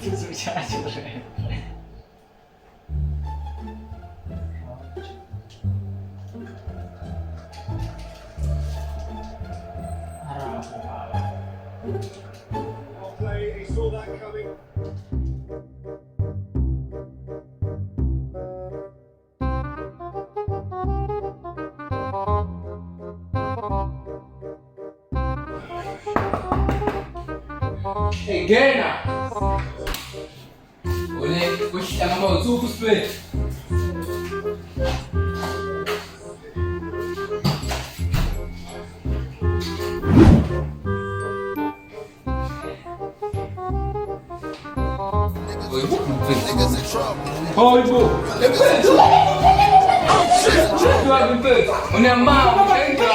自主下就是。Again,我想他们做不对。Oh ibu, lepas tu, tu aku tu, orang mak, macam tu.